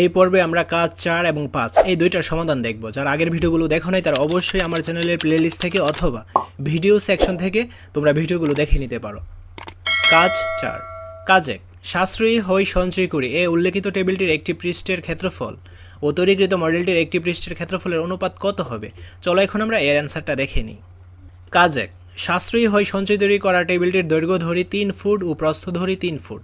এই পর্বে আমরা কাজ 4 এবং 5 এই দুইটার সমাধান দেখব। যারা আগের ভিডিওগুলো দেখো নাই তারা অবশ্যই আমার চ্যানেলের প্লেলিস্ট থেকে অথবা ভিডিও সেকশন থেকে তোমরা ভিডিওগুলো দেখে নিতে পারো। কাজ 4। কাজ 1। সাশ্রয়ী হই সঞ্চয় করি এ উল্লেখিত টেবিলটির একটি পৃষ্ঠের ক্ষেত্রফল ও তৈরিকৃত মডেলটির একটি পৃষ্ঠের ক্ষেত্রফলের অনুপাত কত হবে? চলো এখন আমরা এর অ্যান্সারটা দেখে নিই। কাজ 1। সাশ্রয়ী হই সঞ্চয় তৈরি করা টেবিলটির দৈর্ঘ্য ধরি 3 ফুট ও প্রস্থ ধরি 3 ফুট।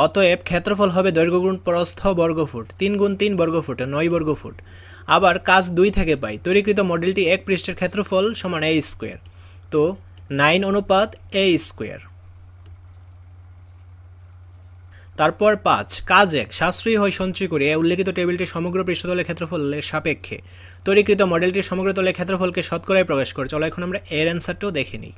অতএব ক্ষেত্রফল হবে দৈর্ঘ্য গুণ প্রস্থ বর্গফুট, 3 গুণ 3 বর্গফুট, 9 বর্গফুট। আবার কাজ 2 থেকে পাই তৈরিকৃত মডেলটি এক পৃষ্ঠের ক্ষেত্রফল সমান a স্কোয়ার, তো 9 অনুপাত a স্কোয়ার। তারপর 5। কাজ 1। সাশ্রয়ী হয় সঞ্চয় করি উল্লেখিত টেবিলটির সমগ্র পৃষ্ঠতলের ক্ষেত্রফলের সাপেক্ষে তৈরিকৃত মডেলটির সমগ্র তলের ক্ষেত্রফলকে শতকরায় প্রকাশ করে। চলো এখন আমরা এর অ্যান্সারটাও দেখে নিই।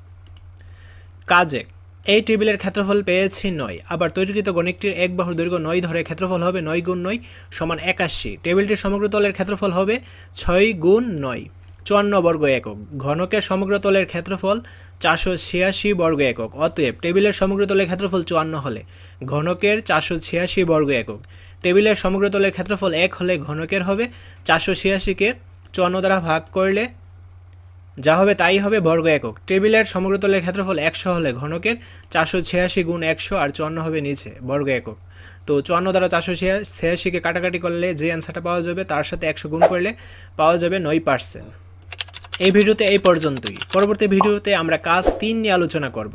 কাজ 1। এই টেবিলের ক্ষেত্রফল পেয়েছি 9। আবার তৈরিকৃত গণিকটির এক বাহুর দৈর্ঘ্য 9 ধরে ক্ষেত্রফল হবে 9 গুণ 9 সমান 81। টেবিলটির সমগ্র তলের ক্ষেত্রফল হবে 6 গুণ 9, 54 বর্গ একক। ঘনকের সমগ্র তলের ক্ষেত্রফল 486 বর্গ একক। অতএব টেবিলের সমগ্র তলের ক্ষেত্রফল 54 হলে ঘনকের 486 বর্গ একক। টেবিলের সমগ্র তলের ক্ষেত্রফল 1 হলে ঘনকের হবে 486কে 54 দ্বারা ভাগ করলে যা হবে তাই হবে বর্গ একক। টেবিলের সমগ্র তলের ক্ষেত্রফল 100 হলে ঘনকের 486 গুণ 100 আর 54 হবে নিচে বর্গ একক। তো 54 দ্বারা 486কে কাটাকাটি করলে যে অ্যান্সারটা পাওয়া যাবে তার সাথে 100 গুণ করলে পাওয়া যাবে 9%। এই ভিডিওতে এই পর্যন্তই। পরবর্তী ভিডিওতে আমরা কাজ 3 নিয়ে আলোচনা করব।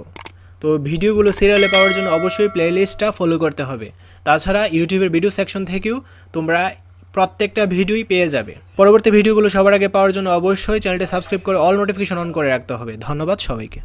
তো ভিডিওগুলো সিরিয়ালে পাওয়ার জন্য অবশ্যই প্লেলিস্টটা ফলো করতে হবে। তাছাড়া ইউটিউবের ভিডিও সেকশন থেকেও তোমরা প্রত্যেকটা ভিডিওই পেয়ে যাবে। পরবর্তী ভিডিওগুলো সবার আগে পাওয়ার জন্য অবশ্যই চ্যানেলটি সাবস্ক্রাইব করে অল নোটিফিকেশন অন করে রাখতে হবে। ধন্যবাদ সবাইকে।